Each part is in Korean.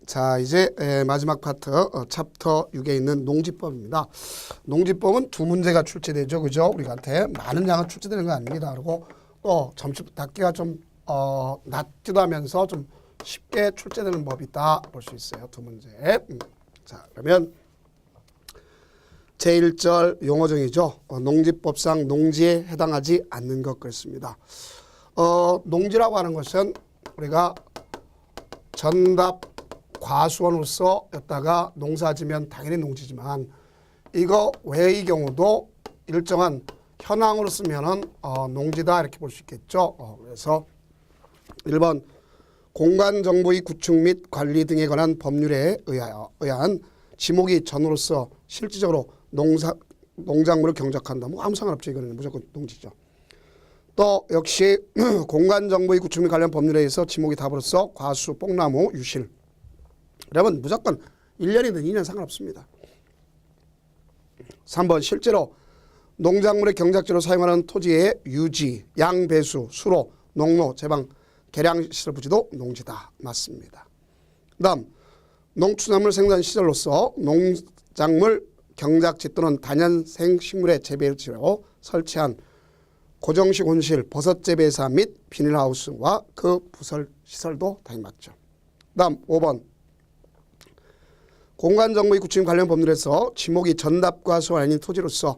자, 이제 마지막 파트 챕터 6에 있는 농지법입니다. 농지법은 두 문제가 출제되죠. 그죠? 우리한테 많은 양은 출제되는 거 아닙니다. 그리고 또 점수 닫기가 좀 낮기도 하면서 좀 쉽게 출제되는 법이다 볼 수 있어요. 두 문제. 자, 그러면 제1절 용어정의죠. 농지법상 농지에 해당하지 않는 것 그렇습니다. 농지라고 하는 것은 우리가 전답 과수원으로서 였다가 농사지면 당연히 농지지만 이거 외의 경우도 일정한 현황으로 쓰면은 농지다 이렇게 볼 수 있겠죠. 그래서 1번 공간정보의 구축 및 관리 등에 관한 법률에 의한 지목이 전으로서 실질적으로 농작물을 경작한다. 뭐 아무 상관없죠. 이거는 무조건 농지죠. 또 역시 공간정보의 구축 및 관련 법률에 의해서 지목이 답으로서 과수, 뽕나무, 유실. 그러면 무조건 1년이든 2년 상관없습니다. 3번 실제로 농작물의 경작지로 사용하는 토지의 유지, 양배수, 수로, 농로, 제방, 계량시설 부지도 농지다. 맞습니다. 그 다음 농축산물 생산 시설로서 농작물 경작지 또는 단연생 식물의 재배지로 설치한 고정식 온실, 버섯 재배사 및 비닐하우스와 그 부설 시설도 당연히 맞죠. 그 다음 5번 공간정보의 구축 관련 법률에서 지목이 전답과수 아닌 토지로서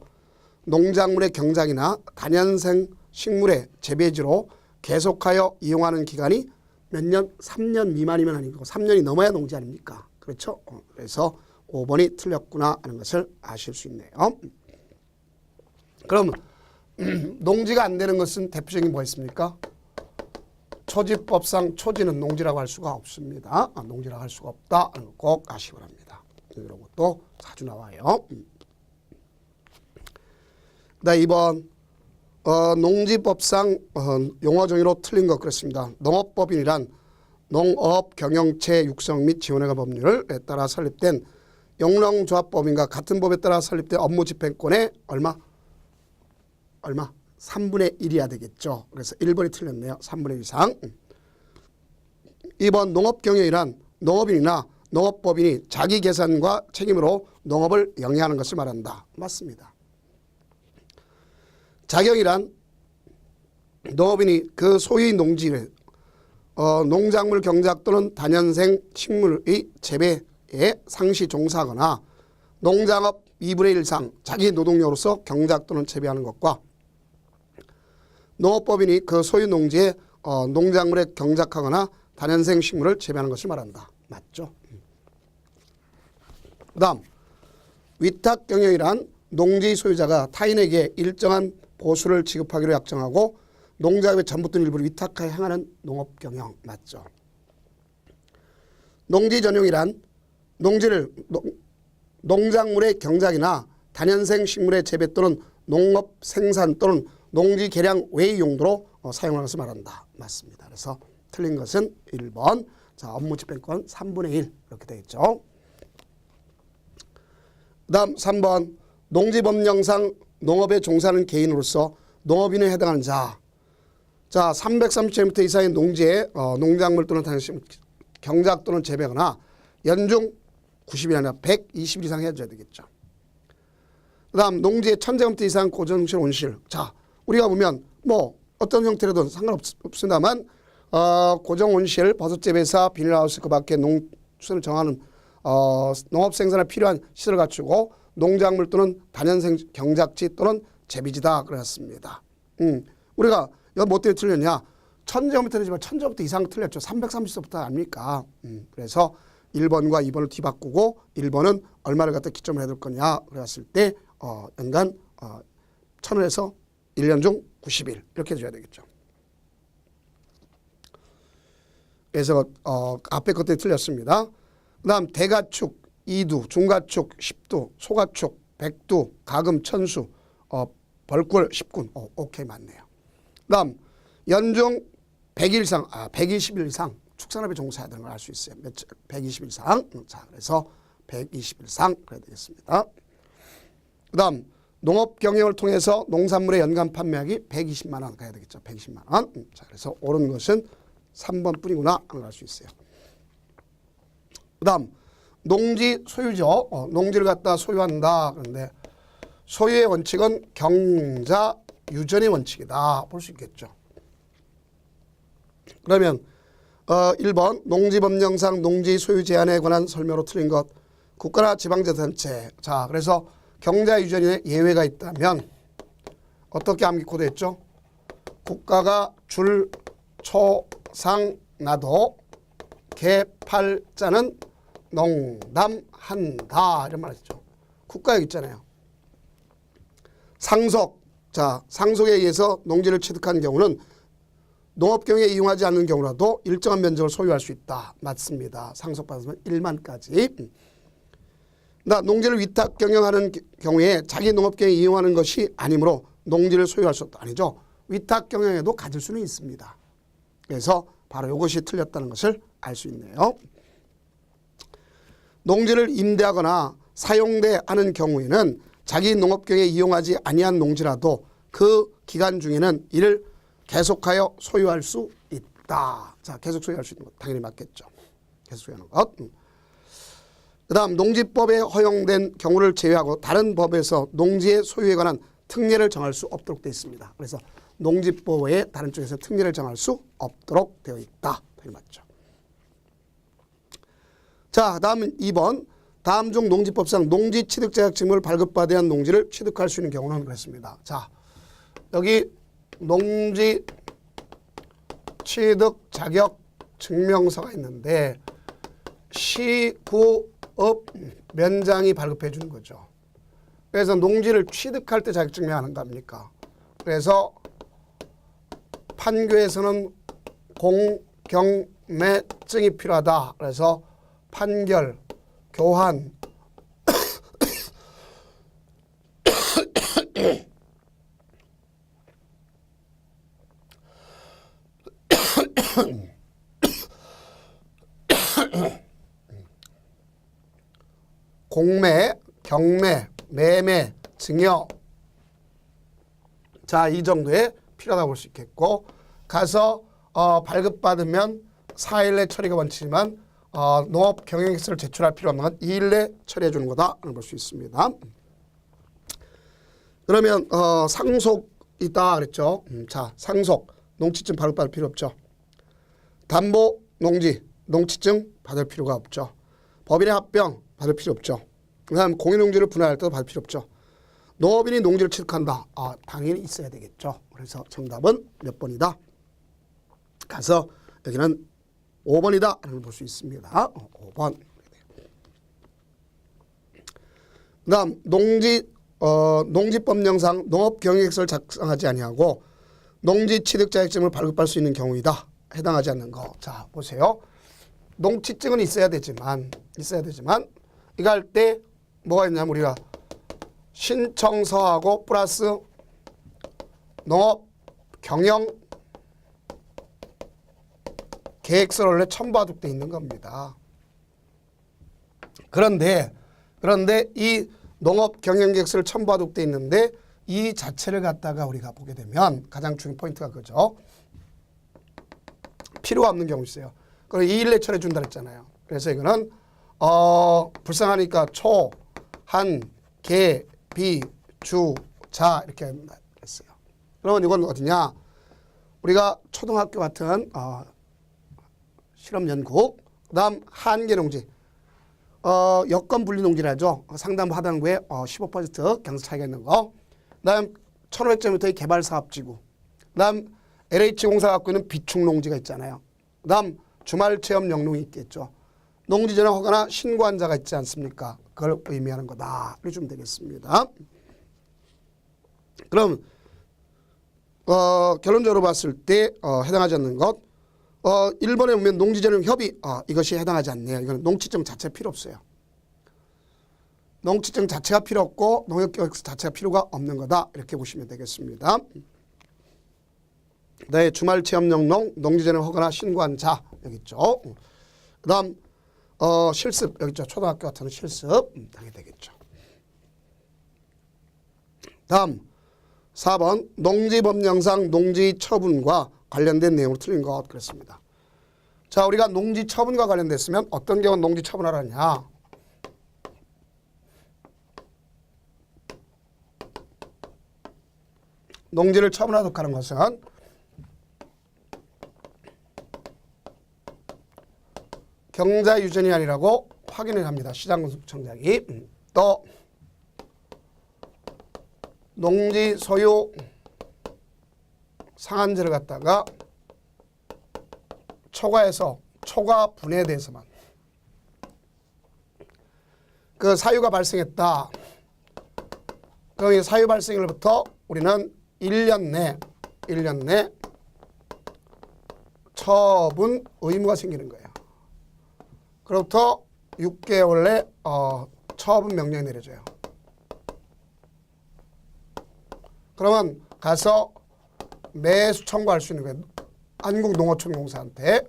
농작물의 경작이나 단연생 식물의 재배지로 계속하여 이용하는 기간이 몇 년? 3년 미만이면 아니고 3년이 넘어야 농지 아닙니까? 그렇죠? 그래서 5번이 틀렸구나 하는 것을 아실 수 있네요. 그럼 농지가 안 되는 것은 대표적인 뭐 있습니까? 초지법상 초지는 농지라고 할 수가 없습니다. 농지라고 할 수가 없다. 꼭 아시기 바랍니다. 이런 것도 자주 나와요. 그다음 2번 농지법상 용어 정의로 틀린 것 그렇습니다. 농업법인이란 농업 경영체 육성 및 지원에 관한 법률에 따라 설립된 영농조합법인과 같은 법에 따라 설립된 업무집행권의 얼마? 3분의 1이야 되겠죠. 그래서 1번이 틀렸네요. 3분의 1 이상. 2번 농업경영이란 농업인이나 농업법인이 자기 계산과 책임으로 농업을 영위하는 것을 말한다. 맞습니다. 자경이란 농업인이 그 소유의 농지를 농작물 경작 또는 단연생 식물의 재배에 상시 종사하거나 농장업 2분의 1 이상 자기 노동력으로서 경작 또는 재배하는 것과 농업법인이 그 소유 농지에 농작물에 경작하거나 단연생 식물을 재배하는 것을 말한다. 맞죠? 그 다음 위탁경영이란 농지 소유자가 타인에게 일정한 보수를 지급하기로 약정하고 농작업의 전부 또는 일부를 위탁하여 행하는 농업경영. 맞죠? 농지전용이란 농지를 농작물의 경작이나 단연생 식물의 재배 또는 농업 생산 또는 농지 개량 외의 용도로 사용하는 것을 말한다. 맞습니다. 그래서 틀린 것은 1번. 자, 업무집행권 3분의 1 이렇게 되겠죠. 그 다음 3번 농지법령상 농업에 종사하는 개인으로서 농업인에 해당하는 자. 자, 330제곱미터 이상의 농지에 농작물 또는 단연식 경작 또는 재배하거나 연중 90일 아니라 120일 이상 해줘야 되겠죠. 그 다음 농지에 1000제곱미터 이상 고정식 온실. 자, 우리가 보면 뭐 어떤 형태로든 상관없습니다만 고정온실, 버섯재배사, 비닐하우스 그 밖에 농수를 정하는 농업생산에 필요한 시설을 갖추고 농작물 또는 단연생 경작지 또는 재배지다 그랬습니다. 우리가 이거 뭐 때문에 틀렸냐? 1000제곱미터지만 1000제곱미터 이상 틀렸죠. 330세부터 아닙니까? 그래서 1번과 2번을 뒤바꾸고 1번은 얼마를 갖다 기점을 해둘 거냐 그랬을 때 연간 1000원에서 1년 중 90일 이렇게 해줘야 되겠죠. 그래서 앞에 것들이 틀렸습니다. 그 다음 대가축, 이두, 중가축, 십두, 소가축, 백두, 가금, 천수, 벌꿀, 십군. 오케이 맞네요. 그 다음 연중 100일 이상, 120일 이상 축산업에 종사해야 되는 걸 알 수 있어요. 120일 이상. 자, 그래서 120일 이상 그래야 되겠습니다. 그 다음 농업 경영을 통해서 농산물의 연간 판매액이 120만 원 가야 되겠죠. 120만 원. 자, 그래서 옳은 것은 3번 뿐이구나 하는 걸 알 수 있어요. 그 그다음 농지 소유죠. 농지를 갖다 소유한다. 그런데 소유의 원칙은 경자 유전의 원칙이다. 볼 수 있겠죠. 그러면 1번 농지법령상 농지 소유 제한에 관한 설명으로 틀린 것. 국가나 지방자치단체. 자, 그래서 경자 유전에 예외가 있다면 어떻게 암기 코드했죠? 국가가 줄, 초, 상, 나도 개팔자는 농담한다. 이런 말 했죠. 국가 여기 있잖아요. 상속. 자, 상속에 의해서 농지를 취득한 경우는 농업경에 이용하지 않는 경우라도 일정한 면적을 소유할 수 있다. 맞습니다. 상속받으면 1만까지. 농지를 위탁 경영하는 경우에 자기 농업경에 이용하는 것이 아니므로 농지를 소유할 수 없다. 아니죠. 위탁 경영에도 가질 수는 있습니다. 그래서 바로 이것이 틀렸다는 것을 알 수 있네요. 농지를 임대하거나 사용돼 하는 경우에는 자기 농업경에 이용하지 아니한 농지라도 그 기간 중에는 이를 계속하여 소유할 수 있다. 자, 계속 소유할 수 있는 것 당연히 맞겠죠. 계속 소유하는 것. 그 다음 농지법에 허용된 경우를 제외하고 다른 법에서 농지의 소유에 관한 특례를 정할 수 없도록 되어 있습니다. 그래서 농지법 외에 다른 쪽에서 특례를 정할 수 없도록 되어 있다. 당연히 맞죠. 자, 다음은 2번. 다음 중 농지법상 농지 취득 자격증을 발급받아야 한 농지를 취득할 수 있는 경우는 그랬습니다. 자, 여기 농지 취득 자격 증명서가 있는데 시구업 면장이 발급해 주는 거죠. 그래서 농지를 취득할 때 자격 증명하는 거 아닙니까? 그래서 판교에서는 공경매증이 필요하다. 그래서 판결, 교환, 공매, 경매, 매매, 증여. 자, 이 정도에 필요하다고 볼 수 있겠고, 가서 발급받으면 4일 내 처리가 원칙이지만 농업 경영계획서를 제출할 필요 없는 건 2일 내 처리해 주는 거다 볼 수 있습니다. 그러면 상속이다 그랬죠. 자, 상속 농지증 발급받을 필요 없죠. 담보 농지 농지증 받을 필요가 없죠. 법인의 합병 받을 필요 없죠. 그 다음 공유농지를 분할할 때도 받을 필요 없죠. 농업인이 농지를 취득한다. 당연히 있어야 되겠죠. 그래서 정답은 몇 번이다? 가서 여기는 5번이다 라는 걸 볼 수 있습니다. 5번. 그 다음 농지법령상 농업경영계획서를 작성하지 아니하고 농지 취득 자격증을 발급할 수 있는 경우이다. 해당하지 않는 거. 자, 보세요. 농취증은 있어야 되지만 이거 할 때 뭐가 있냐면 우리가 신청서하고 플러스 농업 경영 계획서를 원래 첨부하도록 돼 있는 겁니다. 그런데 이 농업 경영 계획서를 첨부하도록 돼 있는데 이 자체를 갖다가 우리가 보게 되면 가장 중요한 포인트가 그죠. 필요가 없는 경우 있어요. 그걸 2일 내 처리해 준다 그랬잖아요. 그래서 이거는 불쌍하니까 초, 한, 개, 비, 주, 자 이렇게 했어요. 그러면 이건 어디냐? 우리가 초등학교 같은 실험연구, 그다음 한계농지, 여건 분리농지라죠. 상담 하단구에 15% 경사 차이가 있는 거. 그다음 1,500제곱미터의 개발사업지구. 그다음 LH공사가 갖고 있는 비축농지가 있잖아요. 그다음 주말체험 영농이 있겠죠. 농지전환 허가나 신고한자가 있지 않습니까? 그걸 의미하는 거다. 이렇게 좀 되겠습니다. 그럼 결론적으로 봤을 때 해당하지 않는 것. 1번에 보면 농지전용 협의. 이것이 해당하지 않네요. 이거는 농취증 자체 필요 없어요. 농취증 자체가 필요 없고 농협계획서 자체가 필요가 없는 거다. 이렇게 보시면 되겠습니다. 네, 주말체험영농, 농지전용 허가나 신고한 자 여기 있죠. 그 다음 실습 여기 있죠. 초등학교 같은 실습 하게 되겠죠. 다음 4번 농지법령상 농지 처분과 관련된 내용으로 틀린 것 그랬습니다. 자, 우리가 농지 처분과 관련됐으면 어떤 경우는 농지 처분하라냐. 농지를 처분하도록 하는 것은 경자유전이 아니라고 확인을 합니다. 시장군수청장이. 또 농지 소유 상한제를 갖다가 초과해서 초과 분해돼서만 그 사유가 발생했다. 그럼 이 사유 발생일부터 우리는 1년 내 처분 의무가 생기는 거예요. 그로부터 6개월 내 처분 명령이 내려져요. 그러면 가서 매수 청구할 수 있는 거예요. 한국농어촌공사한테.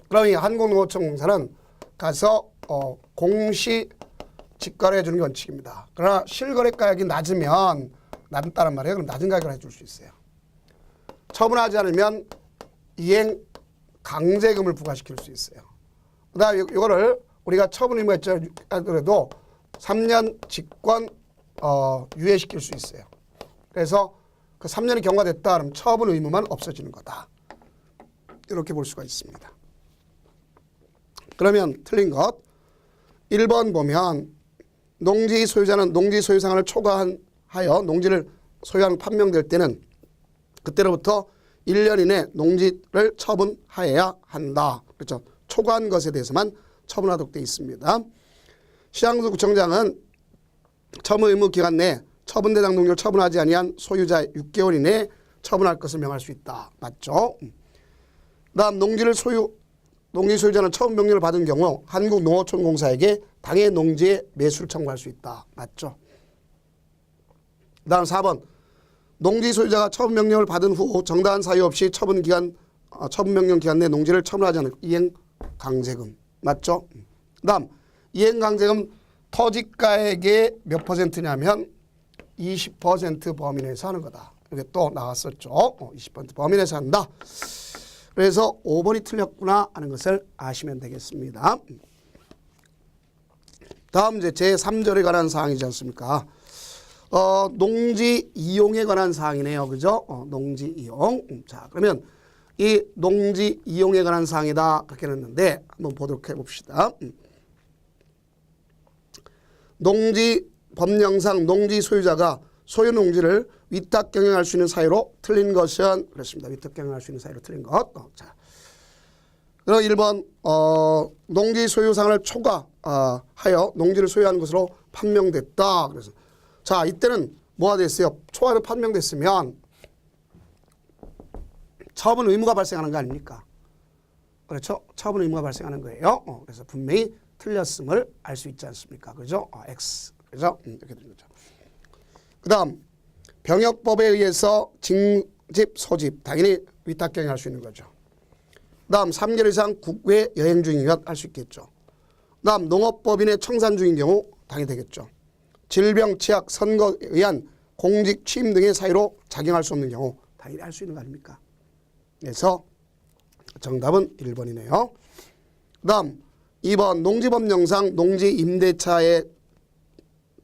그럼 이 한국농어촌공사는 가서 공시 직거래 해주는 게 원칙입니다. 그러나 실거래 가격이 낮다란 말이에요. 그럼 낮은 가격을 해줄 수 있어요. 처분하지 않으면 이행 강제금을 부과시킬 수 있어요. 그다음에 이거를 우리가 처분 의무가 있죠. 그래도 3년 직권 유예시킬 수 있어요. 그래서 그 3년이 경과됐다 그러면 처분 의무만 없어지는 거다. 이렇게 볼 수가 있습니다. 그러면 틀린 것 1번 보면 농지 소유자는 농지 소유 상한을 초과하여 농지를 소유한 판명될 때는 그때로부터 1년 이내 농지를 처분하여야 한다. 그렇죠. 초과한 것에 대해서만 처분하도록 되어 있습니다. 시장군수구청장은 처분 의무 기간 내 처분 대상 농지를 처분하지 아니한 소유자 6개월 이내에 처분할 것을 명할 수 있다. 맞죠? 다음 농지 소유자는 처분 명령을 받은 경우 한국농어촌공사에게 당해 농지의 매수를 청구할 수 있다. 맞죠? 다음 4번 농지 소유자가 처분 명령을 받은 후 정당한 사유 없이 처분 명령 기간 내 농지를 처분하지 않은 이행 강제금. 맞죠? 다음 이행 강제금 토지가액의 몇 퍼센트냐면 20% 범위 내에서 하는 거다. 이게 또 나왔었죠. 20% 범위 내에서 한다. 그래서 5번이 틀렸구나 하는 것을 아시면 되겠습니다. 다음 이제 제3절에 관한 사항이지 않습니까? 농지 이용에 관한 사항이네요. 그죠? 농지 이용. 자, 그러면 이 농지 이용에 관한 사항이다. 그렇게 했는데 한번 보도록 해봅시다. 농지 법령상 농지 소유자가 소유 농지를 위탁 경영할 수 있는 사유로 틀린 것은 그렇습니다. 위탁 경영할 수 있는 사유로 틀린 것. 자, 그럼 1번 농지 소유 상한을 초과하여 농지를 소유하는 것으로 판명됐다. 그래서 자, 이때는 뭐가 됐어요? 초과로 판명됐으면 처분 의무가 발생하는 거 아닙니까? 그렇죠? 처분 의무가 발생하는 거예요. 그래서 분명히 틀렸음을 알 수 있지 않습니까? 그죠? X. 그죠? 이렇게 되는 거죠. 그 다음, 병역법에 의해서 징집, 소집, 당연히 위탁 경영할 수 있는 거죠. 그 다음, 3개월 이상 국외 여행 중이면 할 수 있겠죠. 그 다음, 농업법인의 청산 중인 경우 당연히 되겠죠. 질병, 치약, 선거에 의한 공직 취임 등의 사유로 작용할 수 없는 경우 당연히 할 수 있는 거 아닙니까? 그래서 정답은 1번이네요. 그 다음 2번 농지법령상 농지 임대차에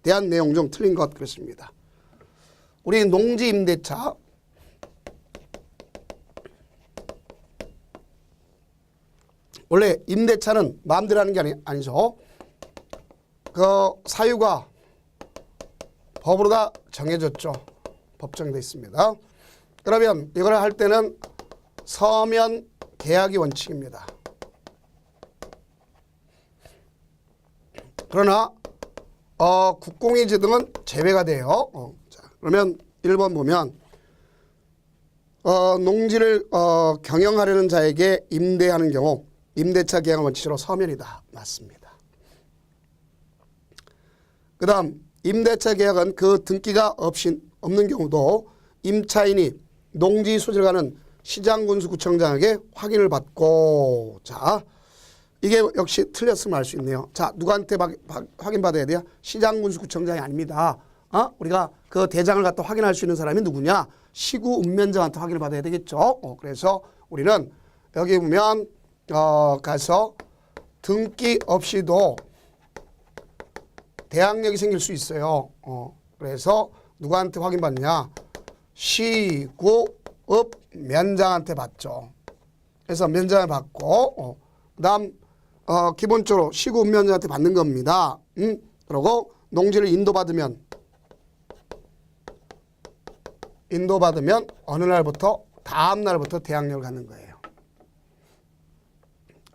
대한 내용 중 틀린 것 그렇습니다. 우리 농지 임대차 원래 임대차는 마음대로 하는 게 아니죠. 그 사유가 법으로 다 정해졌죠. 법정돼 있습니다. 그러면 이걸 할 때는 서면 계약이 원칙입니다. 그러나 국공유지 등은 제외가 돼요. 자, 그러면 1번 보면 농지를 경영하려는 자에게 임대하는 경우 임대차 계약 원칙으로 서면이다. 맞습니다. 그 다음 임대차 계약은 그 등기가 없는 경우도 임차인이 농지 소재가는 시장군수구청장에게 확인을 받고 자 이게 역시 틀렸으면 알 수 있네요. 자 누구한테 확인받아야 돼요? 시장군수구청장이 아닙니다. 우리가 그 대장을 갖다 확인할 수 있는 사람이 누구냐? 시구 운면장한테 확인을 받아야 되겠죠. 그래서 우리는 여기 보면 가서 등기 없이도 대항력이 생길 수 있어요. 그래서 누구한테 확인받느냐? 시구읍 면장한테 받죠. 그래서 면장을 받고 그다음 기본적으로 시구읍 면장한테 받는 겁니다. 그리고 농지를 인도받으면 어느 날부터 다음 날부터 대항력을 갖는 거예요.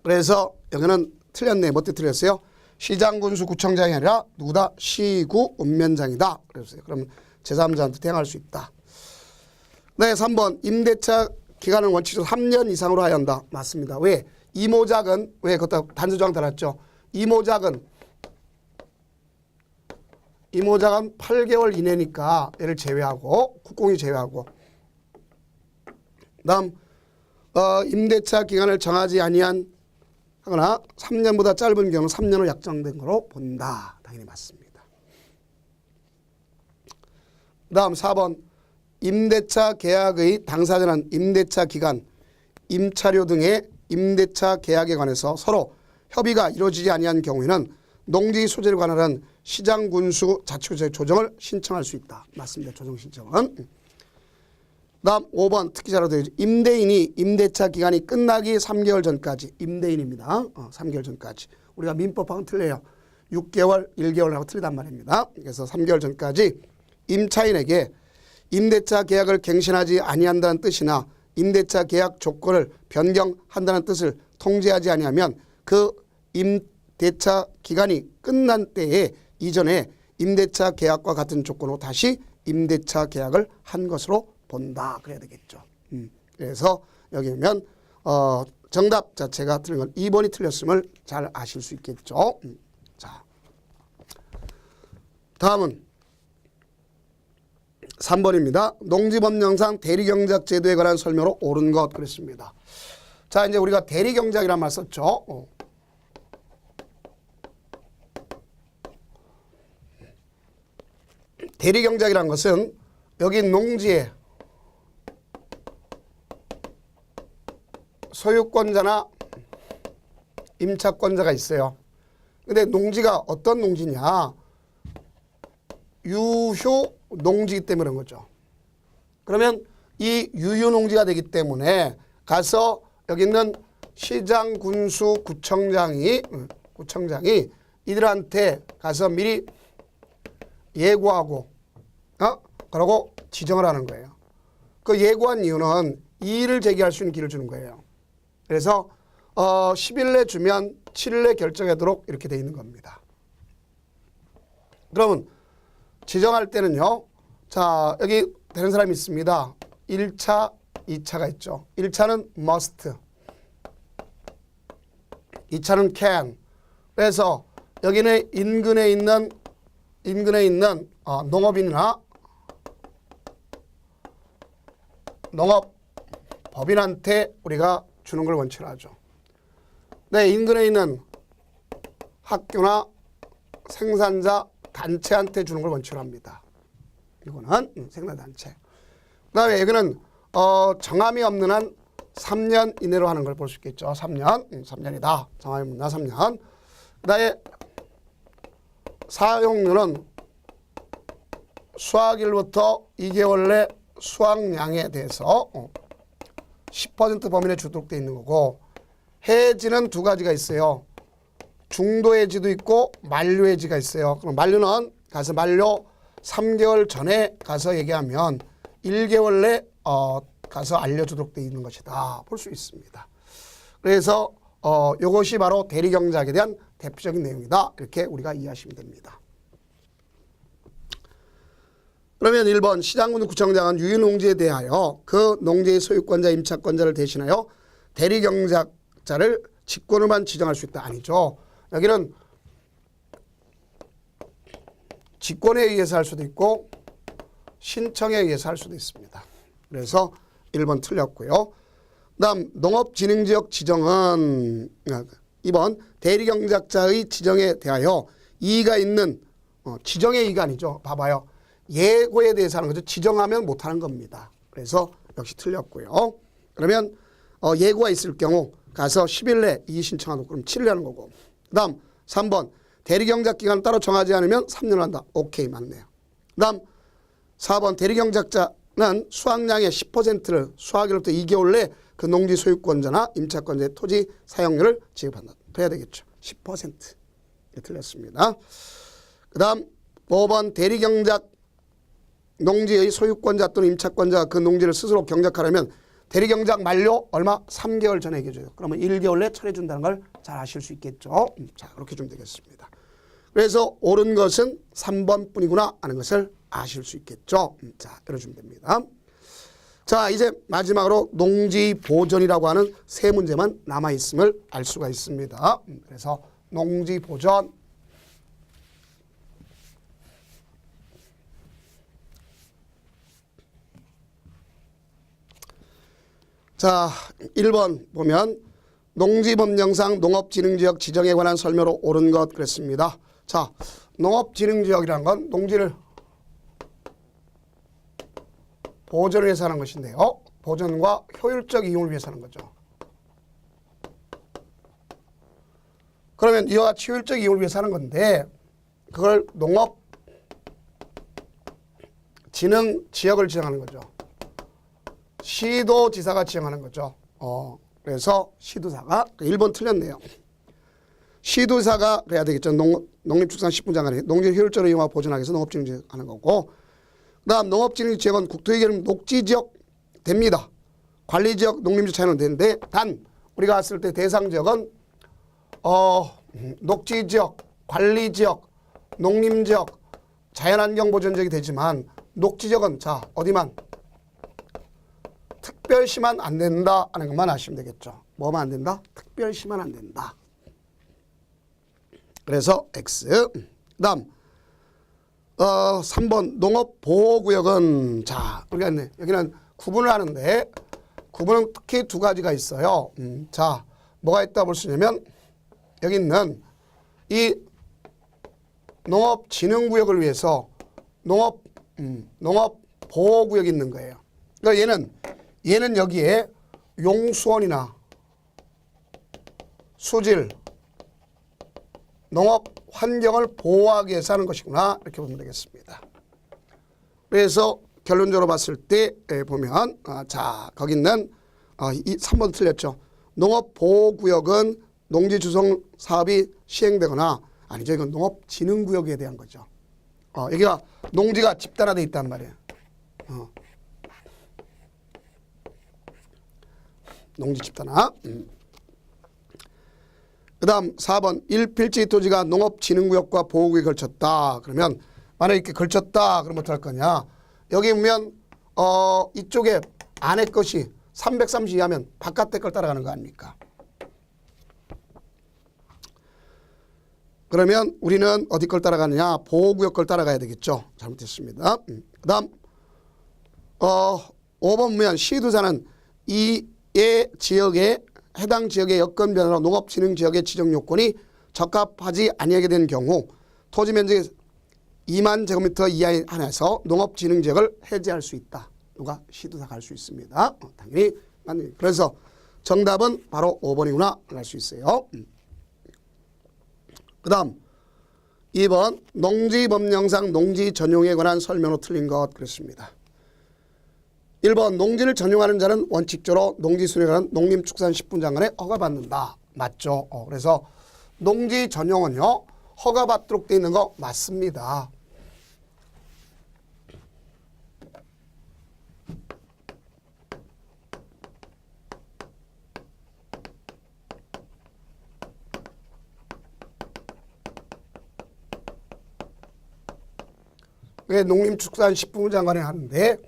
그래서 여기는 틀렸네. 뭐 때 틀렸어요? 시장군수 구청장이 아니라 누구다? 시구 읍면장이다. 그랬어요. 그럼 제3자한테 대항할 수 있다. 네, 3번 임대차 기간은 원칙적으로 3년 이상으로 하여야 한다. 맞습니다. 왜? 이모작은 왜 그것도 단수조항 달았죠. 이모작은 8개월 이내니까 얘를 제외하고 국공이 제외하고 그다음 임대차 기간을 정하지 아니한 하거나 3년보다 짧은 경우 3년으로 약정된 거로 본다. 당연히 맞습니다. 그다음 4번 임대차 계약의 당사자는 임대차 기간, 임차료 등의 임대차 계약에 관해서 서로 협의가 이루어지지 아니한 경우에는 농지 소재를 관한 시장군수 자치구조의 조정을 신청할 수 있다. 맞습니다. 조정 신청은. 다음 5번 특기자로 되어 있죠. 임대인이 임대차 기간이 끝나기 3개월 전까지 임대인입니다. 3개월 전까지. 우리가 민법하고는 틀려요. 6개월, 1개월하고 틀리단 말입니다. 그래서 3개월 전까지 임차인에게 임대차 계약을 갱신하지 아니한다는 뜻이나 임대차 계약 조건을 변경한다는 뜻을 통지하지 아니하면 그 임대차 기간이 끝난 때에 이전에 임대차 계약과 같은 조건으로 다시 임대차 계약을 한 것으로 본다. 그래야 되겠죠. 그래서 여기 보면 정답 자체가 틀린 건 2번이 틀렸음을 잘 아실 수 있겠죠. 자, 다음은 3번입니다. 농지법령상 대리경작 제도에 관한 설명으로 옳은 것 그랬습니다. 자, 이제 우리가 대리경작이라는 말 썼죠. 대리경작이라는 것은 여기 농지에 소유권자나 임차권자가 있어요. 근데 농지가 어떤 농지냐? 유효 농지이기 때문에 그런 거죠. 그러면 이 유효 농지가 되기 때문에 가서 여기 있는 시장, 군수, 구청장이 이들한테 가서 미리 예고하고 그러고 지정을 하는 거예요. 그 예고한 이유는 이의를 제기할 수 있는 기회를 주는 거예요. 그래서 10일 내 주면 7일 내 결정하도록 이렇게 돼 있는 겁니다. 그러면 지정할 때는요. 자, 여기 되는 사람이 있습니다. 1차, 2차가 있죠. 1차는 must, 2차는 can. 그래서 여기는 인근에 있는 농업인이나 농업법인한테 우리가 주는 걸 원칙으로 하죠. 네, 인근에 있는 학교나 생산자 단체한테 주는 걸 원칙으로 합니다. 이거는 생산단체. 그 다음에 여기는 정함이 없는 한 3년 이내로 하는 걸 볼 수 있겠죠. 3년이다. 정함이 없는 한 3년. 그 다음에 사용료는 수확일부터 2개월 내 수확량에 대해서 10% 범위 내에 주도록 되어 있는 거고, 해지는 두 가지가 있어요. 중도 해지도 있고 만료 해지가 있어요. 그럼 만료는 가서 만료 3개월 전에 가서 얘기하면 1개월 내 가서 알려주도록 되어 있는 것이다. 볼 수 있습니다. 그래서 이것이 바로 대리경작에 대한 대표적인 내용이다. 이렇게 우리가 이해하시면 됩니다. 그러면 1번 시장군 구청장은 유유농지에 대하여 그 농지의 소유권자, 임차권자를 대신하여 대리경작자를 직권으로만 지정할 수 있다. 아니죠. 여기는 직권에 의해서 할 수도 있고 신청에 의해서 할 수도 있습니다. 그래서 1번 틀렸고요. 다음 농업진흥지역 지정은 2번 대리경작자의 지정에 대하여 이의가 있는 지정의 이의가 아니죠. 봐봐요. 예고에 대해서 하는 거죠. 지정하면 못하는 겁니다. 그래서 역시 틀렸고요. 그러면 예고가 있을 경우 가서 10일 내 이의 신청하고 그럼 7일 하는 거고. 그 다음 3번 대리경작 기간을 따로 정하지 않으면 3년 한다. 오케이 맞네요. 그 다음 4번 대리경작자는 수확량의 10%를 수확일로부터 2개월 내 그 농지 소유권자나 임차권자의 토지 사용료를 지급한다. 돼야 되겠죠. 10%. 틀렸습니다. 그 다음 5번 대리경작 농지의 소유권자 또는 임차권자가 그 농지를 스스로 경작하려면 대리경작 만료 얼마? 3개월 전에 얘기해줘요. 그러면 1개월 내 처리해준다는 걸 잘 아실 수 있겠죠. 자, 그렇게 좀 되겠습니다. 그래서 옳은 것은 3번 뿐이구나 하는 것을 아실 수 있겠죠. 자, 이러시면 됩니다. 자, 이제 마지막으로 농지 보전이라고 하는 세 문제만 남아있음을 알 수가 있습니다. 그래서 농지 보전. 자, 1번 보면 농지법령상 농업진흥지역 지정에 관한 설명으로 옳은 것 그랬습니다. 자, 농업진흥지역이라는 건 농지를 보전을 위해서 하는 것인데요. 보전과 효율적 이용을 위해서 하는 거죠. 그러면 이와 같이 효율적 이용을 위해서 하는 건데 그걸 농업진흥지역을 지정하는 거죠. 시도지사가 지정하는 거죠. 그래서 시도사가 1번 틀렸네요. 시도사가 그래야 되겠죠. 농림축산식품부 장관이 농지를 효율적으로 이용하고 보존하기 위해서 농업진흥지역 하는 거고 그 다음 농업진흥지역은 국토의결은 녹지지역 됩니다. 관리지역 농림지 차이는 되는데 단 우리가 봤을 때 대상지역은 녹지지역, 관리지역, 농림지역, 자연환경보전지역이 되지만 녹지지역은 자 어디만 특별시만 안 된다 하는 것만 아시면 되겠죠. 뭐만 안 된다? 특별시만 안 된다. 그래서 X. 그 다음 3번 농업보호구역은 자 우리가 여기는 구분을 하는데 구분은 특히 두 가지가 있어요. 자 뭐가 있다 볼 수 있냐면 여기 있는 이 농업진흥구역을 위해서 농업보호구역이 있는 거예요. 그러니까 얘는 여기에 용수원이나 수질, 농업 환경을 보호하기 위해서 하는 것이구나 이렇게 보면 되겠습니다. 그래서 결론적으로 봤을 때 보면 자 거기 있는 이 3번 틀렸죠. 농업보호구역은 농지주성 사업이 시행되거나 아니죠. 이건 농업진흥구역에 대한 거죠. 여기가 농지가 집단화되어 있단 말이에요. 농지 집단화. 그 다음 4번 1필지 토지가 농업진흥구역과 보호구역에 걸쳤다. 그러면 만약에 이렇게 걸쳤다 그러면 어떡할 거냐. 여기 보면 이쪽에 안에 것이 330 이하면 바깥에 걸 따라가는 거 아닙니까? 그러면 우리는 어디 걸 따라가느냐. 보호구역 걸 따라가야 되겠죠. 잘못했습니다. 그 다음 5번 보면 시도자는 이 지역에 해당 지역의 여건 변화로 농업진흥지역의 지정 요건이 적합하지 아니하게 된 경우 토지 면적이 2만 제곱미터 이하에 한해서 농업진흥지역을 해제할 수 있다. 누가? 시도사가 할 수 있습니다. 당연히 맞는. 그래서 정답은 바로 5번이구나 할 수 있어요. 그 다음 2번 농지법령상 농지 전용에 관한 설명으로 틀린 것 그랬습니다. 1번 농지를 전용하는 자는 원칙적으로 농지 수령에 관한 농림축산식품 장관의 허가받는다. 맞죠? 그래서 농지 전용은요. 허가받도록 되어 있는 거 맞습니다. 왜 농림축산식품 장관이 하는데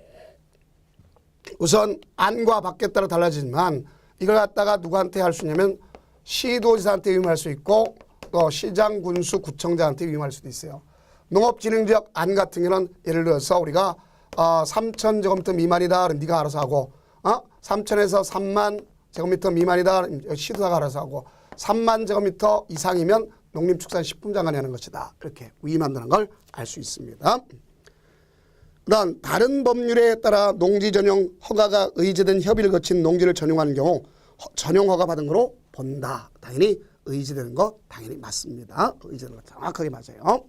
우선 안과 밖에 따라 달라지지만 이걸 갖다가 누구한테 할 수 있냐면 시도지사한테 위임할 수 있고 또 시장, 군수, 구청장한테 위임할 수도 있어요. 농업진흥지역 안 같은 경우는 예를 들어서 우리가 3천 제곱미터 미만이다. 그럼 네가 알아서 하고 3천에서 3만 제곱미터 미만이다. 시도사가 알아서 하고 3만 제곱미터 이상이면 농림축산식품장관이 하는 것이다. 이렇게 위임한다는 걸 알 수 있습니다. 그다음 다른 법률에 따라 농지 전용 허가가 의제된 협의를 거친 농지를 전용하는 경우 전용 허가 받은 거로 본다. 당연히 의제되는 거 당연히 맞습니다. 의제되는 거 정확하게 맞아요.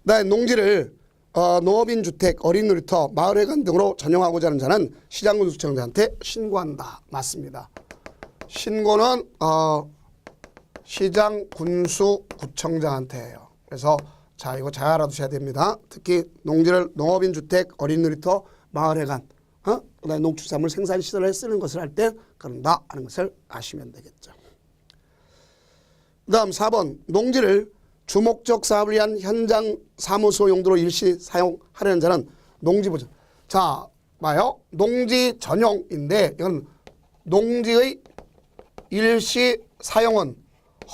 그다음에 농지를 농업인 주택, 어린 놀이터, 마을회관 등으로 전용하고자 하는 자는 시장군수청장한테 신고한다. 맞습니다. 신고는 시장군수구청장한테 해요. 그래서 자 이거 잘 알아두셔야 됩니다. 특히 농지를 농업인 주택, 어린 놀이터, 마을회관, 그다음에 농축산물 생산시설에 쓰는 것을 할 때 그런다 하는 것을 아시면 되겠죠. 그다음 4번 농지를 주목적 사업을 위한 현장 사무소 용도로 일시 사용하려는 자는 농지보전. 자 봐요. 농지 전용인데 이건 농지의 일시 사용은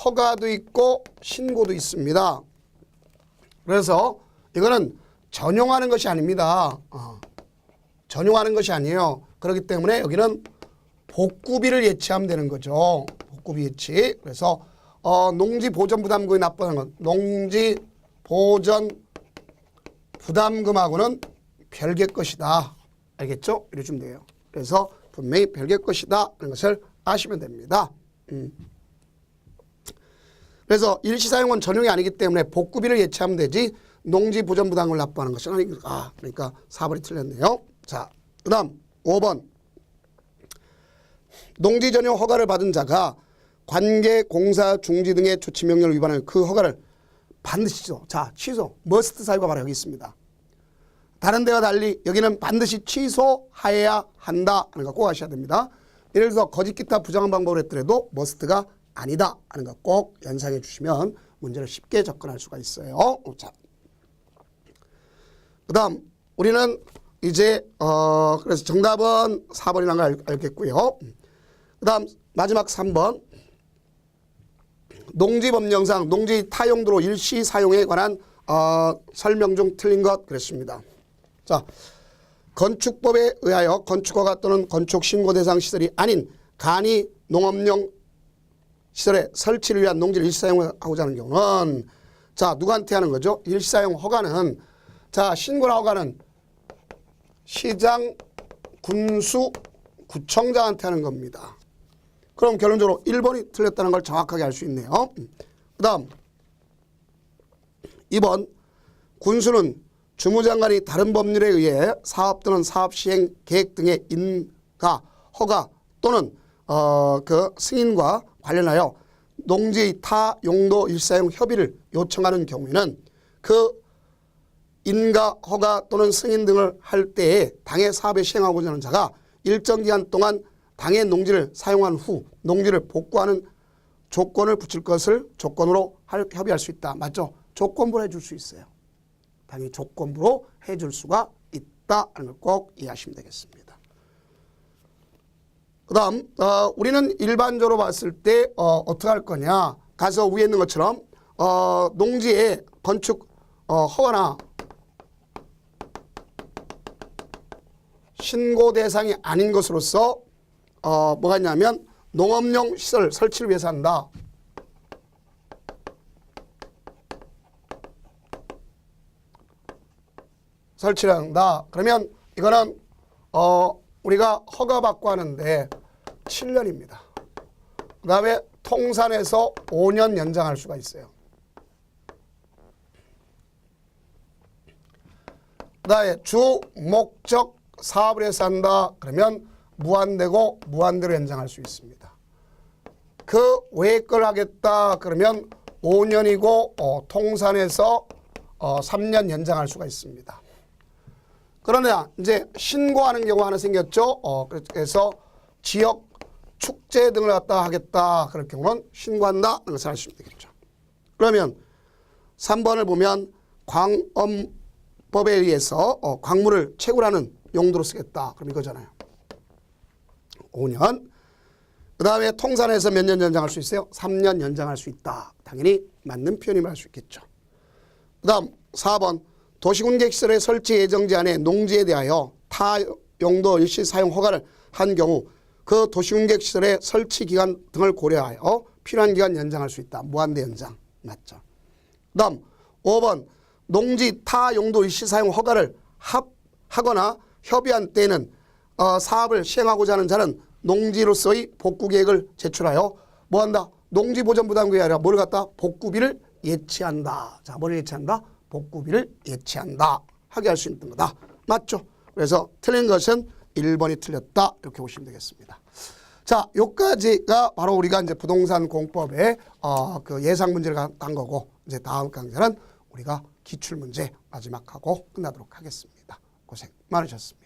허가도 있고 신고도 있습니다. 그래서 이거는 전용하는 것이 아닙니다. 전용하는 것이 아니에요. 그렇기 때문에 여기는 복구비를 예치하면 되는 거죠. 복구비 예치. 그래서 농지 보전 부담금이 납부하는 건 농지 보전 부담금하고는 별개 것이다. 알겠죠? 이래 주면 돼요. 그래서 분명히 별개 것이다 하는 것을 아시면 됩니다. 그래서 일시 사용은 전용이 아니기 때문에 복구비를 예치하면 되지 농지 보전 부담금을 납부하는 것은 아니니까. 그러니까 4번이 틀렸네요. 자, 그다음 5번 농지 전용 허가를 받은 자가 관계, 공사, 중지 등의 조치 명령을 위반하면 그 허가를 반드시 취소. 자, 취소. 머스트 사유가 바로 여기 있습니다. 다른 데와 달리 여기는 반드시 취소하여야 한다 하는 거 꼭 아셔야 됩니다. 예를 들어서 거짓 기타 부정한 방법을 했더라도 머스트가 아니다 하는 거 꼭 연상해 주시면 문제를 쉽게 접근할 수가 있어요. 자, 그다음 우리는 이제 그래서 정답은 4번이라는 걸 알겠고요. 그다음 마지막 3번 농지법령상 농지 타용도로 일시 사용에 관한 설명 중 틀린 것 그랬습니다. 자, 건축법에 의하여 건축허가 또는 건축신고 대상 시설이 아닌 간이 농업용 시설의 설치를 위한 농지를 일시사용하고자 하는 경우는 자 누구한테 하는 거죠? 일시사용 허가는 자 신고나 허가는 시장, 군수, 구청장한테 하는 겁니다. 그럼 결론적으로 1번이 틀렸다는 걸 정확하게 알 수 있네요. 그 다음 2번 군수는 주무장관이 다른 법률에 의해 사업 또는 사업시행 계획 등의 인가, 허가 또는 그 승인과 관련하여 농지 타 용도 일사용 협의를 요청하는 경우에는 그 인가, 허가 또는 승인 등을 할 때에 당의 사업에 시행하고자 하는 자가 일정 기간 동안 당의 농지를 사용한 후 농지를 복구하는 조건을 붙일 것을 조건으로 협의할 수 있다. 맞죠? 조건부로 해줄 수 있어요. 당연히 조건부로 해줄 수가 있다 하는 걸 꼭 이해하시면 되겠습니다. 그 다음 우리는 일반적으로 봤을 때 어떻게 할 거냐. 가서 위에 있는 것처럼 농지에 건축 허가나 신고 대상이 아닌 것으로서 뭐가 있냐면 농업용 시설 설치를 위해서 한다. 설치를 한다. 그러면 이거는 우리가 허가받고 하는데 7년입니다. 그 다음에 통산에서 5년 연장할 수가 있어요. 그 다음에 주 목적 사업을 해서 한다. 그러면 무한대고 무한대로 연장할 수 있습니다. 그 외의 걸 하겠다. 그러면 5년이고 통산에서 3년 연장할 수가 있습니다. 그러나 이제 신고하는 경우 하나 생겼죠. 그래서 지역 축제 등을 갖다 하겠다. 그럴 경우는 신고한다. 이런 것을 하시면 되겠죠. 그러면 3번을 보면 광엄법에 의해서 광물을 채굴하는 용도로 쓰겠다. 그럼 이거잖아요. 5년. 그 다음에 통산에서 몇 년 연장할 수 있어요? 3년 연장할 수 있다. 당연히 맞는 표현임을 할 수 있겠죠. 그 다음 4번 도시군객시설의 설치 예정지 안에 농지에 대하여 타 용도 일시 사용 허가를 한 경우 그 도시군객시설의 설치 기간 등을 고려하여 필요한 기간 연장할 수 있다. 무한대 연장. 맞죠. 그 다음 5번 농지 타 용도 일시 사용 허가를 하거나 협의한 때에는 사업을 시행하고자 하는 자는 농지로서의 복구 계획을 제출하여 뭐한다? 농지 보전 부담금이 아니라 뭘 갖다? 복구비를 예치한다. 자, 뭘 예치한다? 복구비를 예치한다. 하게 할 수 있는 거다. 맞죠? 그래서 틀린 것은 1번이 틀렸다. 이렇게 보시면 되겠습니다. 자, 요까지가 바로 우리가 이제 부동산 공법의 그 예상 문제를 간 거고, 이제 다음 강좌는 우리가 기출 문제 마지막 하고 끝나도록 하겠습니다. 고생 많으셨습니다.